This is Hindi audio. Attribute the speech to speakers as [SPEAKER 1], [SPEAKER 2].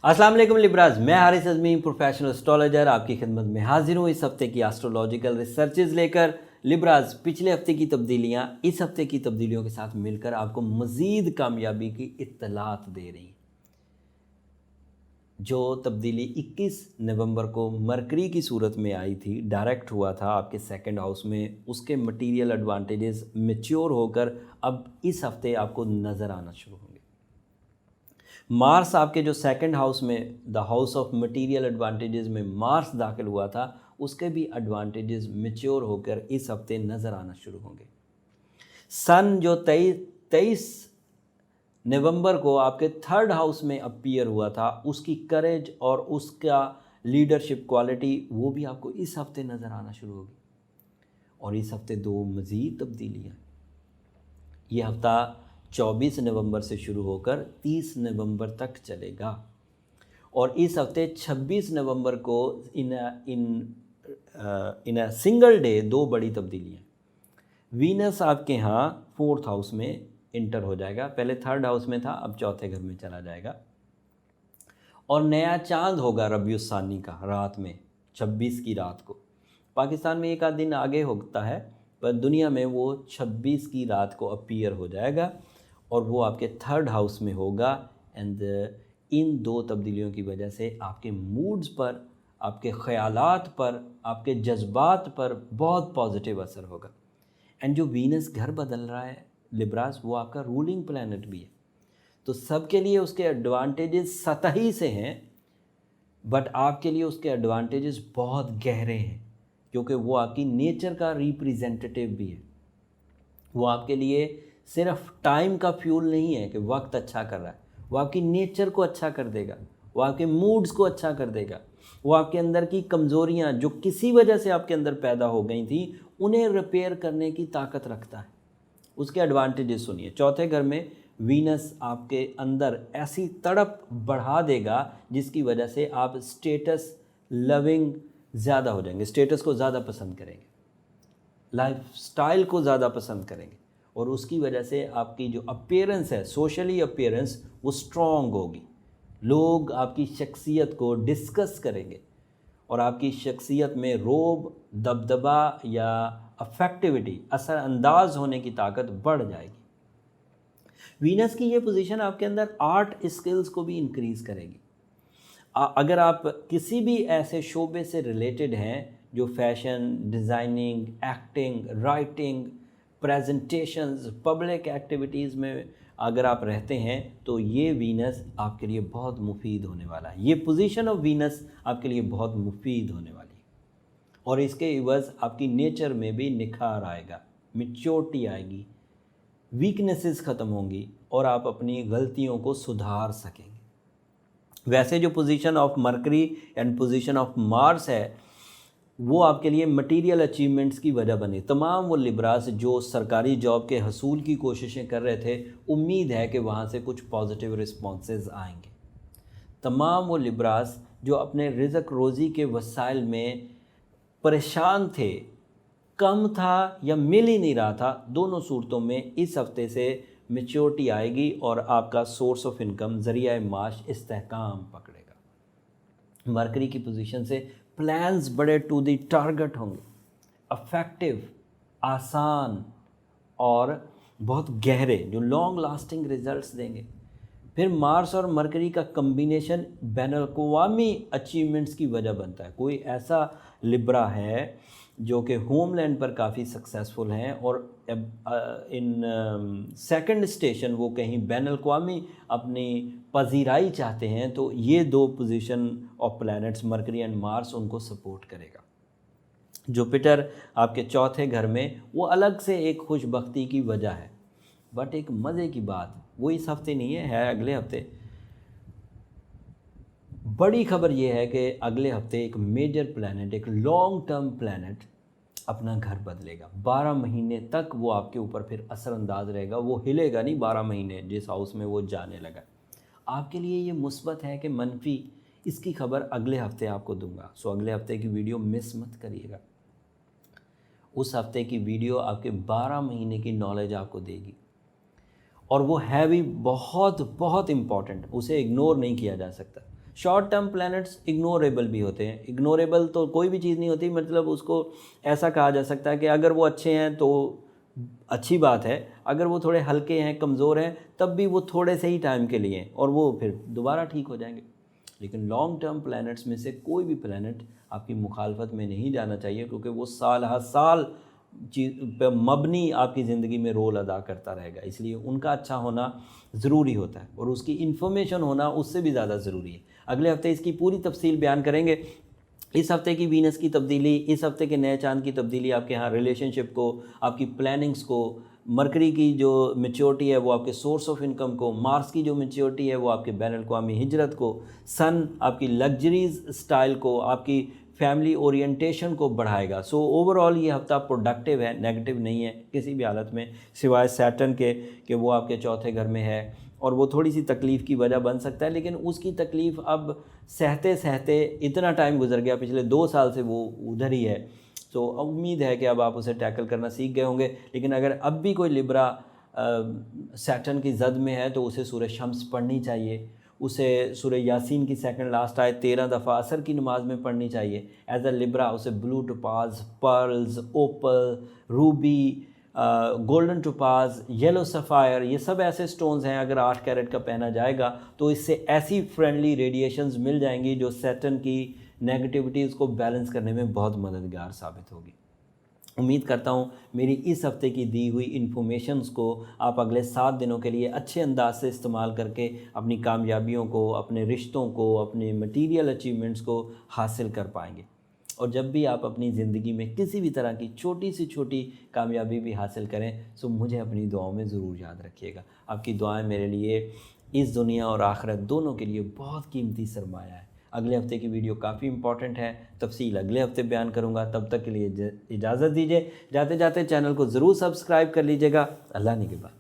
[SPEAKER 1] अस्सलाम वालेकुम लिब्राज, मैं हारिस अज़मी प्रोफेशनल एस्ट्रोलॉजर आपकी खिदमत में हाजिर हूँ इस हफ्ते की एस्ट्रोलॉजिकल रिसर्चेज लेकर। लिब्राज, पिछले हफ्ते की तब्दीलियाँ इस हफ्ते की तब्दीलियों के साथ मिलकर आपको मज़ीद कामयाबी की इत्तलात दे रही हैं। जो तब्दीली 21 नवंबर को मरकरी की सूरत में आई थी, डायरेक्ट हुआ था आपके सेकंड हाउस में, उसके मटीरियल एडवांटेजेस मैच्योर होकर अब इस हफ्ते आपको नज़र आना शुरू होंगे। मार्स आपके जो सेकंड हाउस में, the house of material advantages में मार्स दाखिल हुआ था, उसके भी एडवांटेजेस मैच्योर होकर इस हफ्ते नज़र आना शुरू होंगे। सन जो 23 नवंबर को आपके थर्ड हाउस में अपीयर हुआ था, उसकी करेज और उसका लीडरशिप क्वालिटी वो भी आपको इस हफ्ते नज़र आना शुरू होगी। और इस हफ्ते दो मज़ीद तब्दीलियाँ, ये हफ्ता 24 नवंबर से शुरू होकर 30 नवंबर तक चलेगा। और इस हफ्ते 26 नवंबर को इन अ सिंगल डे दो बड़ी तब्दीलियाँ। वीनस आपके यहाँ फोर्थ हाउस में इंटर हो जाएगा, पहले थर्ड हाउस में था, अब चौथे घर में चला जाएगा। और नया चांद होगा रबीउस्सानी का रात में 26 की रात को। पाकिस्तान में एक आध दिन आगे होता है, पर दुनिया में वो 26 की रात को अपीयर हो जाएगा और वो आपके थर्ड हाउस में होगा। एंड इन दो तब्दीलियों की वजह से आपके मूड्स पर, आपके ख़यालात पर, आपके जज्बात पर बहुत पॉजिटिव असर होगा। एंड जो वीनस घर बदल रहा है लिब्रास, वो आपका रूलिंग प्लैनेट भी है, तो सबके लिए उसके एडवांटेजेस सतही से हैं, बट आपके लिए उसके एडवांटेजेस बहुत गहरे हैं, क्योंकि वो आपकी नेचर का रिप्रेजेंटेटिव भी है। वो आपके लिए सिर्फ टाइम का फ्यूल नहीं है कि वक्त अच्छा कर रहा है, वो आपकी नेचर को अच्छा कर देगा, वो आपके मूड्स को अच्छा कर देगा, वो आपके अंदर की कमज़ोरियाँ जो किसी वजह से आपके अंदर पैदा हो गई थी, उन्हें रिपेयर करने की ताकत रखता है। उसके एडवांटेजेस सुनिए। चौथे घर में वीनस आपके अंदर ऐसी तड़प बढ़ा देगा जिसकी वजह से आप स्टेटस लविंग ज़्यादा हो जाएंगे, स्टेटस को ज़्यादा पसंद करेंगे, लाइफ स्टाइल को ज़्यादा पसंद करेंगे, और उसकी वजह से आपकी जो अपीयरेंस है, सोशली अपीयरेंस, वो स्ट्रॉन्ग होगी। लोग आपकी शख्सियत को डिस्कस करेंगे और आपकी शख्सियत में रोब, दबदबा या अफेक्टिविटी, असरअंदाज होने की ताकत बढ़ जाएगी। वीनस की ये पोजीशन आपके अंदर आर्ट स्किल्स को भी इंक्रीज़ करेगी। अगर आप किसी भी ऐसे शोबे से रिलेटेड हैं जो fashion, designing, acting, writing, presentations, public activities में अगर आप रहते हैं, तो ये वीनस आपके लिए बहुत मुफीद होने वाला है। ये पोजीशन ऑफ वीनस आपके लिए बहुत मुफीद होने वाली है, और इसके इवज़ आपकी नेचर में भी निखार आएगा, मैच्योरिटी आएगी, वीकनेसेस ख़त्म होंगी और आप अपनी गलतियों को सुधार सकेंगे। वैसे जो position of mercury and position of Mars है, वो आपके लिए मटेरियल अचीवमेंट्स की वजह बने। तमाम वो लिब्रास जो सरकारी जॉब के हसूल की कोशिशें कर रहे थे, उम्मीद है कि वहाँ से कुछ पॉजिटिव रिस्पॉन्सेज आएंगे। तमाम वो लिब्रास जो अपने रिज़्क रोज़ी के वसाइल में परेशान थे, कम था या मिल ही नहीं रहा था, दोनों सूरतों में इस हफ्ते से मैच्योरिटी आएगी और आपका सोर्स ऑफ इनकम, ज़रिया माश इस्तेहकाम पकड़ेगा। मरकरी की पोजीशन से प्लान्स बड़े टू द टारगेट होंगे, अफेक्टिव, आसान और बहुत गहरे, जो लॉन्ग लास्टिंग रिजल्ट्स देंगे। फिर मार्स और मरकरी का कम्बिनेशन बैनुल-अक़वामी अचीवमेंट्स की वजह बनता है। कोई ऐसा लिब्रा है जो कि होमलैंड पर काफ़ी सक्सेसफुल हैं और इन सेकंड स्टेशन वो कहीं बैनुल-अक़वामी अपनी पजीराई चाहते हैं, तो ये दो position of planets mercury and Mars उनको सपोर्ट करेगा। जुपिटर आपके चौथे घर में, वो अलग से एक खुशबख्ती की वजह है, बट एक मज़े की बात, वो इस हफ्ते नहीं है अगले हफ्ते। बड़ी खबर ये है कि अगले हफ्ते एक मेजर प्लैनेट, एक लॉन्ग टर्म प्लैनेट अपना घर बदलेगा। 12 महीने तक वो आपके ऊपर फिर असरअंदाज रहेगा, वो हिलेगा नहीं 12 महीने जिस हाउस में वो जाने लगा। आपके लिए ये मुस्बत है कि मनफी, इसकी खबर अगले हफ्ते आपको दूंगा। सो अगले हफ्ते की वीडियो मिस मत करिएगा। उस हफ्ते की वीडियो आपके 12 महीने की नॉलेज आपको देगी, और वो है भी बहुत बहुत इम्पॉर्टेंट, उसे इग्नोर नहीं किया जा सकता। शॉर्ट टर्म प्लैनेट्स इग्नोरेबल भी होते हैं। इग्नोरेबल तो कोई भी चीज़ नहीं होती, मतलब उसको ऐसा कहा जा सकता है कि अगर वो अच्छे हैं तो अच्छी बात है, अगर वो थोड़े हल्के हैं, कमज़ोर हैं, तब भी वो थोड़े से ही टाइम के लिए हैं और वो फिर दोबारा ठीक हो जाएंगे। लेकिन लॉन्ग टर्म प्लैनेट्स में से कोई भी प्लैनेट आपकी मुखालफत में नहीं जाना चाहिए, क्योंकि वो साल हर साल चीज़ पे मबनी आपकी ज़िंदगी में रोल अदा करता रहेगा। इसलिए उनका अच्छा होना ज़रूरी होता है और उसकी इन्फॉर्मेशन होना उससे भी ज़्यादा ज़रूरी है। अगले हफ्ते इसकी पूरी तफसील बयान करेंगे। इस हफ्ते की वीनस की तब्दीली, इस हफ्ते के नए चांद की तब्दीली आपके यहाँ रिलेशनशिप को, आपकी प्लानिंग्स को, मरकरी की जो मैच्योरिटी है वो आपके सोर्स ऑफ इनकम को, मार्स की जो मैच्योरिटी है वो आपके बैन अल-अक़वामी हिजरत को, सन आपकी लग्जरीज स्टाइल को, आपकी फैमिली ओरिएंटेशन को बढ़ाएगा। सो ओवरऑल ये हफ्ता प्रोडक्टिव है, नेगेटिव नहीं है किसी भी हालत में, सिवाय सैटर्न के कि वो आपके चौथे घर में है और वो थोड़ी सी तकलीफ़ की वजह बन सकता है। लेकिन उसकी तकलीफ़ अब सहते सहते इतना टाइम गुजर गया, पिछले 2 साल से वो उधर ही है। तो उम्मीद है कि अब आप उसे टैकल करना सीख गए होंगे। लेकिन अगर अब भी कोई लिब्रा सैटर्न की जद में है तो उसे सूरह शम्स पढ़नी चाहिए, उसे सूरह यासीन की सेकंड लास्ट आयत 13 दफ़ा असर की नमाज में पढ़नी चाहिए। एज अ लिब्रा उसे blue topaz, pearls, opal, ruby, golden topaz, yellow sapphire, ये सब ऐसे स्टोन्स हैं, अगर 8 कैरेट का पहना जाएगा तो इससे ऐसी फ्रेंडली रेडिएशंस मिल जाएंगी जो सैटर्न की नेगेटिविटीज़ को बैलेंस करने में बहुत मददगार साबित होगी। उम्मीद करता हूँ मेरी इस हफ्ते की दी हुई इन्फॉर्मेशंस को आप अगले 7 दिनों के लिए अच्छे अंदाज से इस्तेमाल करके अपनी कामयाबियों को, अपने रिश्तों को, अपने मटीरियल अचीवमेंट्स को हासिल कर पाएंगे। और जब भी आप अपनी ज़िंदगी में किसी भी तरह की छोटी से छोटी कामयाबी भी हासिल करें तो मुझे अपनी दुआओं में ज़रूर याद रखिएगा। आपकी दुआएं मेरे लिए इस दुनिया और आखिरत दोनों के लिए बहुत कीमती सरमाया है। अगले हफ्ते की वीडियो काफ़ी इंपॉर्टेंट है, तफसील अगले हफ्ते बयान करूँगा। तब तक के लिए इजाज़त दीजिए। जाते जाते चैनल को ज़रूर सब्सक्राइब कर लीजिएगा। अल्लाह निगहबान।